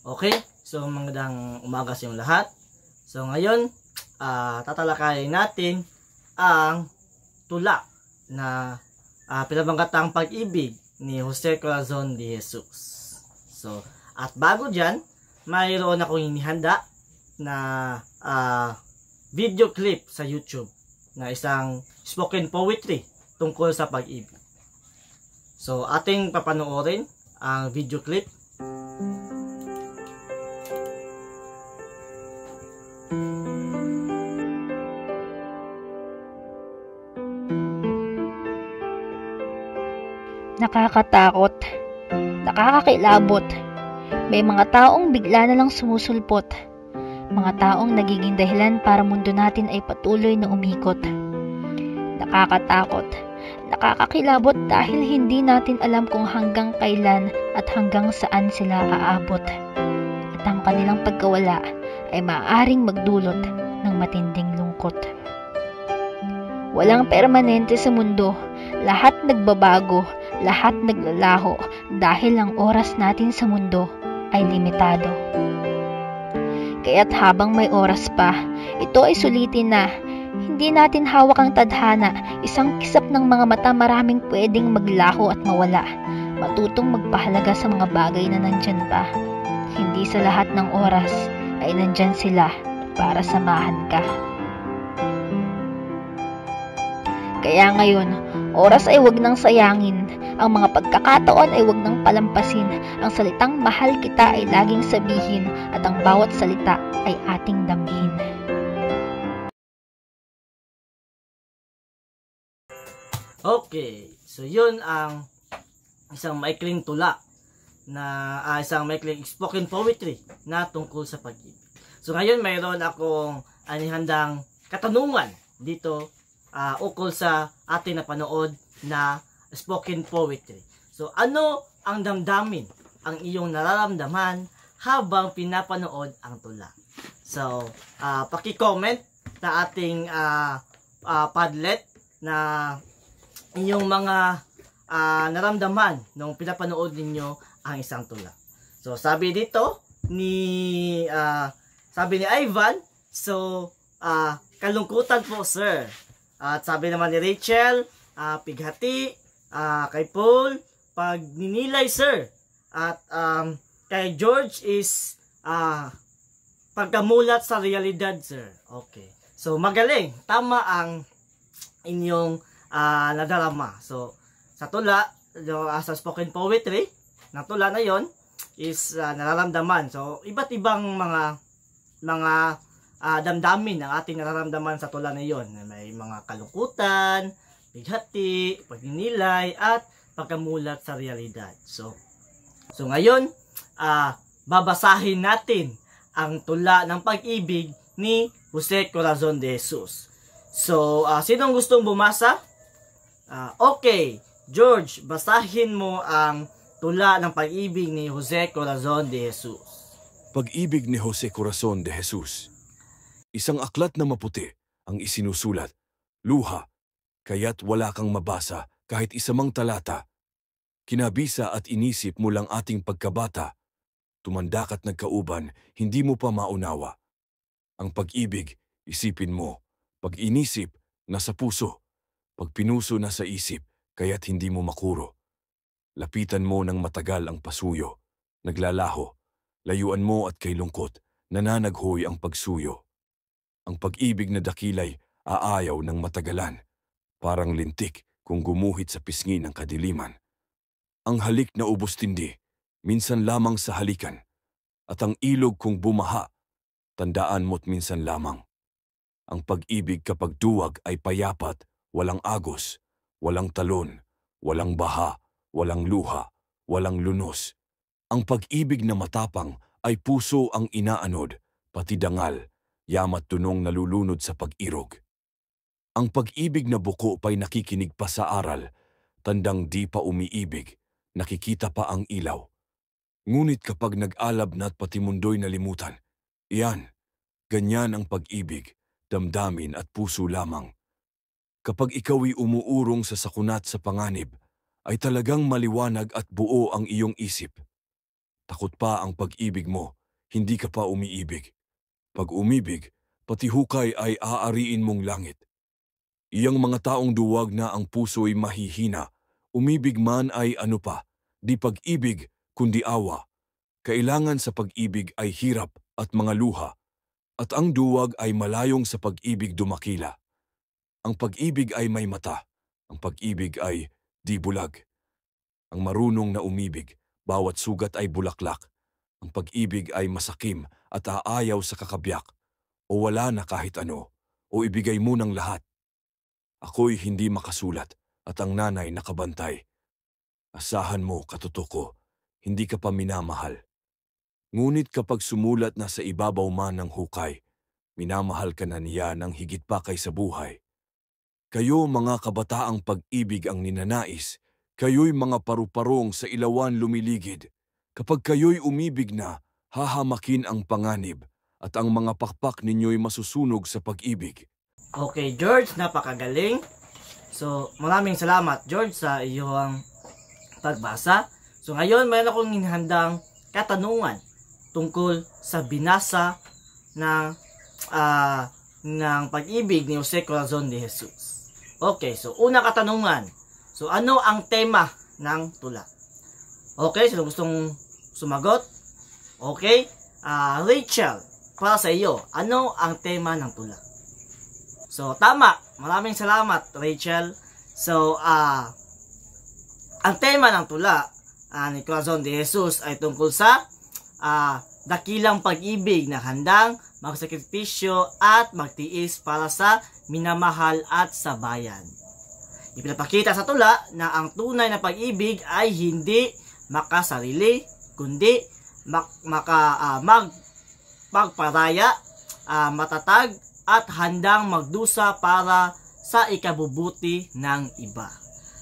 Okay? So, magandang umaga sa inyong lahat. So, ngayon, tatalakayin natin ang tula na pinabanggatang pag-ibig ni Jose Corazon de Jesus. So, at bago dyan, mayroon akong hinihanda na video clip sa YouTube na isang spoken poetry tungkol sa pag-ibig. So, ating papanoorin ang video clip. Nakakatakot, nakakakilabot. May mga taong bigla na lang sumusulpot. Mga taong nagiging dahilan para mundo natin ay patuloy na umikot. Nakakatakot, nakakakilabot dahil hindi natin alam kung hanggang kailan at hanggang saan sila aabot. At ang kanilang pagkawala ay maaaring magdulot ng matinding lungkot. Walang permanente sa mundo, lahat nagbabago, lahat naglalaho dahil ang oras natin sa mundo ay limitado. Kaya't habang may oras pa, ito ay sulitin na. Hindi natin hawak ang tadhana, isang kisap ng mga mata maraming pwedeng maglaho at mawala. Matutong magpahalaga sa mga bagay na nandyan pa. Hindi sa lahat ng oras ay nandyan sila para samahan ka. Kaya ngayon, oras ay wag nang sayangin. Ang mga pagkakataon ay wag nang palampasin. Ang salitang mahal kita ay laging sabihin at ang bawat salita ay ating damhin. Okay, so yun ang isang maikling tula na isang maikling spoken poetry na tungkol sa pag-ibig. So ngayon mayroon akong anihandang katanungan dito ukol sa ating napanood na spoken poetry. So ano ang damdamin, ang iyong nararamdaman habang pinapanood ang tula? So paki-comment sa ating Padlet na inyong mga naramdaman nung pinapanood ninyo ang isang tula. So sabi dito ni Ivan, so kalungkutan po sir. At sabi naman ni Rachel, pighati, kay Paul, pagninilay sir. At kay George is pagkamulat sa realidad sir. Okay. So magaling, tama ang inyong nadarama. So sa tula, sa spoken poetry, na tula na yon is nararamdaman. So iba't ibang mga damdamin ang ating nararamdaman sa tula na yon. May mga kalungkutan, bighati, pagninilay, at pagkamulat sa realidad. So ngayon, babasahin natin ang tula ng pag-ibig ni Jose Corazon de Jesus. So, sinong gustong bumasa? Okay, George, basahin mo ang tula ng pag-ibig ni Jose Corazon de Jesus. Pag-ibig ni Jose Corazon de Jesus. Isang aklat na maputi ang isinusulat, luha, kaya't wala kang mabasa kahit isamang talata. Kinabisa at inisip mo lang ating pagkabata. Tumandak at nagkauban, hindi mo pa maunawa. Ang pag-ibig, isipin mo. Pag inisip, nasa puso. Pag pinuso, nasa isip, kaya't hindi mo makuro. Lapitan mo ng matagal ang pasuyo. Naglalaho. Layuan mo at kay lungkot, nananaghoy ang pagsuyo. Ang pag-ibig na dakilay, aayaw ng matagalan. Parang lintik kung gumuhit sa pisngi ng kadiliman. Ang halik na ubos tindi, minsan lamang sa halikan. At ang ilog kung bumaha, tandaan mo't minsan lamang. Ang pag-ibig kapag duwag ay payapat, walang agos, walang talon, walang baha, walang luha, walang lunos. Ang pag-ibig na matapang ay puso ang inaanod, pati dangal, yamat tunong nalulunod sa pag-irog. Ang pag-ibig na buko pa'y nakikinig pa sa aral, tandang di pa umiibig, nakikita pa ang ilaw. Ngunit kapag nag-alab na't pati mundo'y nalimutan, iyan, ganyan ang pag-ibig, damdamin at puso lamang. Kapag ikaw'y umuurong sa sakunat sa panganib, ay talagang maliwanag at buo ang iyong isip. Takot pa ang pag-ibig mo, hindi ka pa umiibig. Pag umibig, pati hukay ay aariin mong langit. Iyang mga taong duwag na ang puso'y mahihina, umibig man ay ano pa, di pag-ibig kundi awa. Kailangan sa pag-ibig ay hirap at mga luha, at ang duwag ay malayong sa pag-ibig dumakila. Ang pag-ibig ay may mata, ang pag-ibig ay di bulag. Ang marunong na umibig, bawat sugat ay bulaklak. Ang pag-ibig ay masakim at aayaw sa kakabyak, o wala na kahit ano, o ibigay mo ng lahat. Ako'y hindi makasulat at ang nanay nakabantay. Asahan mo, katutuko, hindi ka pa minamahal. Ngunit kapag sumulat na sa ibabaw man ng hukay, minamahal ka na niya ng higit pa kaysa buhay. Kayo mga kabataang pag-ibig ang ninanais, kayo'y mga paru-parong sa ilawan lumiligid. Kapag kayo'y umibig na, hahamakin ang panganib at ang mga pakpak ninyo'y masusunog sa pag-ibig. Okay, George, napakagaling. So, maraming salamat, George, sa iyong pagbasa. So, ngayon, mayroon akong hinihandang katanungan tungkol sa binasa ng pag-ibig ni Jose Corazon de Jesus. Okay, so una katanungan. So ano ang tema ng tula? Okay, sino gustong sumagot? Okay, Rachel, para sa iyo, ano ang tema ng tula? So tama, maraming salamat Rachel. So ang tema ng tula ni Corazon de Jesus ay tungkol sa dakilang pag-ibig na handang magsakripisyo at magtiis para sa minamahal at sa bayan. Ipinapakita sa tula na ang tunay na pag-ibig ay hindi makasarili, kundi magparaya, matatag at handang magdusa para sa ikabubuti ng iba.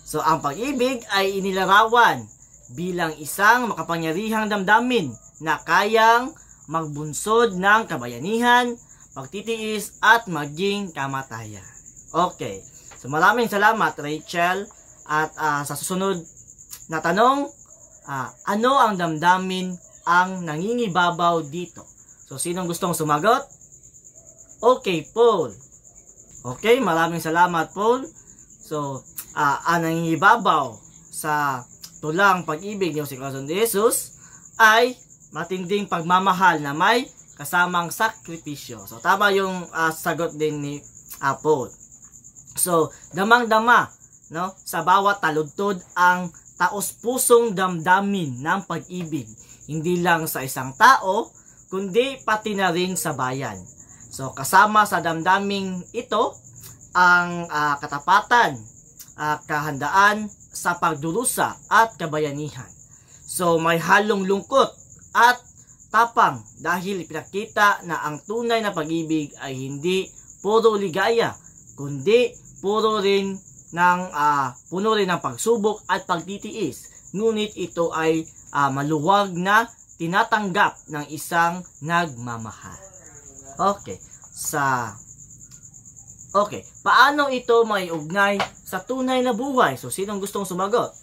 So ang pag-ibig ay inilarawan bilang isang makapangyarihang damdamin na kayang magbunsod ng kabayanihan, pagtitiis at maging kamatayan. Okay. So maraming salamat Rachel. At sa susunod na tanong, ano ang damdamin ang nangingibabaw dito? So sinong gustong sumagot? Okay, Paul. Okay, maraming salamat Paul. So ang nangingibabaw sa tulang pag-ibig ni Jose Corazon de Jesus ay matinding pagmamahal na may kasamang sakripisyo. So tama yung sagot din ni Paul. So damang-dama, no, sa bawat taludtod ang taos-pusong damdamin ng pag-ibig, hindi lang sa isang tao kundi pati na rin sa bayan. So kasama sa damdaming ito ang katapatan, kahandaan sa pagdurusa at kabayanihan. So may halong lungkot at tapang dahil ipinakita na ang tunay na pag-ibig ay hindi puro ligaya, kundi puno rin ng pagsubok at pagtitiis. Ngunit ito ay maluwag na tinatanggap ng isang nagmamahal. Okay, paano ito may ugnay sa tunay na buhay? So sinong gustong sumagot?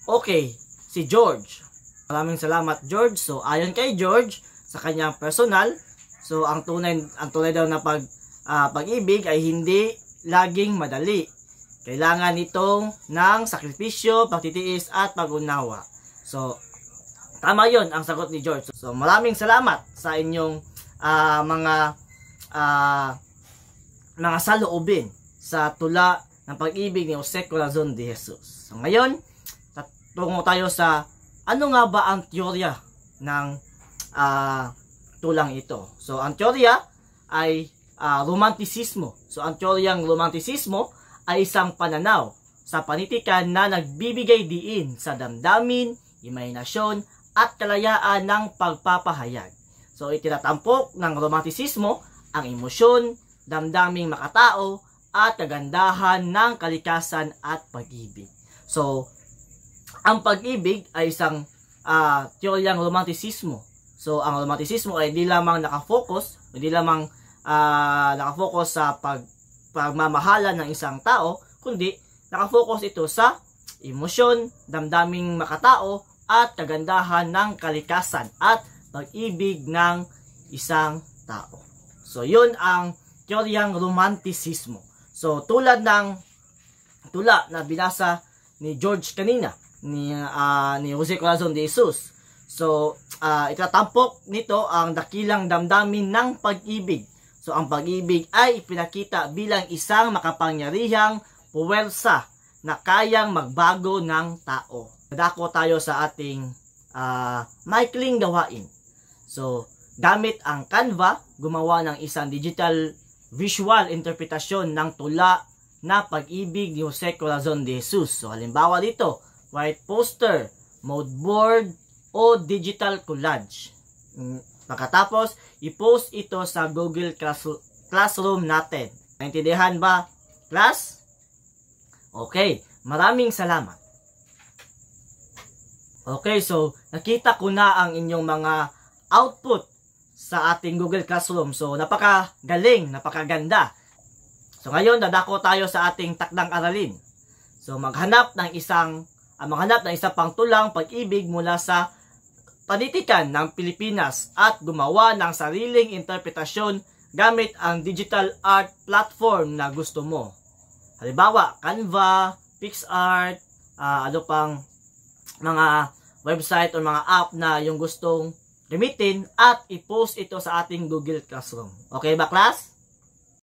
Okay, si George. Maraming salamat George. So ayon kay George sa kanyang personal, so ang tunay daw na pag-ibig ay hindi laging madali. Kailangan itong ng sakripisyo, pagtitiis at pag-unawa. So tama 'yon ang sagot ni George. So maraming salamat sa inyong mga saloobin sa tula ng pag-ibig ni Jose Corazon de Jesus. So ngayon, tungo tayo sa ano nga ba ang teorya ng tulang ito. So ang teorya ay romantisismo. So ang teoryang romantisismo ay isang pananaw sa panitikan na nagbibigay diin sa damdamin, imahinasyon at kalayaan ng pagpapahayag. So itinatampok ng romantisismo ang emosyon, damdaming makatao at kagandahan ng kalikasan at pag-ibig. So ang pag-ibig ay isang teoryang romantisismo. So ang romantisismo ay hindi lamang nakafocus sa pagmamahalan ng isang tao, kundi nakafocus ito sa emosyon, damdaming makatao at kagandahan ng kalikasan at pag-ibig ng isang tao. So, yun ang teoryang romantisismo. So, tulad ng tula na binasa ni George kanina, ni Jose Corazon de Jesus. So, itatampok nito ang dakilang damdamin ng pag-ibig. So, ang pag-ibig ay ipinakita bilang isang makapangyarihang puwersa na kayang magbago ng tao. Dadako tayo sa ating maikling gawain. So, gamit ang Canva, gumawa ng isang digital visual interpretasyon ng tula na pag-ibig ni Jose Corazon de Jesus. So, halimbawa dito, white poster, mood board, o digital collage. Pagkatapos, i-post ito sa Google Classroom natin. Naintindihan ba, class? Okay, maraming salamat. Okay, so nakita ko na ang inyong mga output sa ating Google Classroom. So, napakagaling, napakaganda. So, ngayon, dadako tayo sa ating takdang aralin. So, maghanap ng isang pang tulang pag-ibig mula sa panitikan ng Pilipinas at gumawa ng sariling interpretasyon gamit ang digital art platform na gusto mo. Halimbawa, Canva, PixArt, ano pang mga website o mga app na yung gustong gamitin at i-post ito sa ating Google Classroom. Okay ba, class?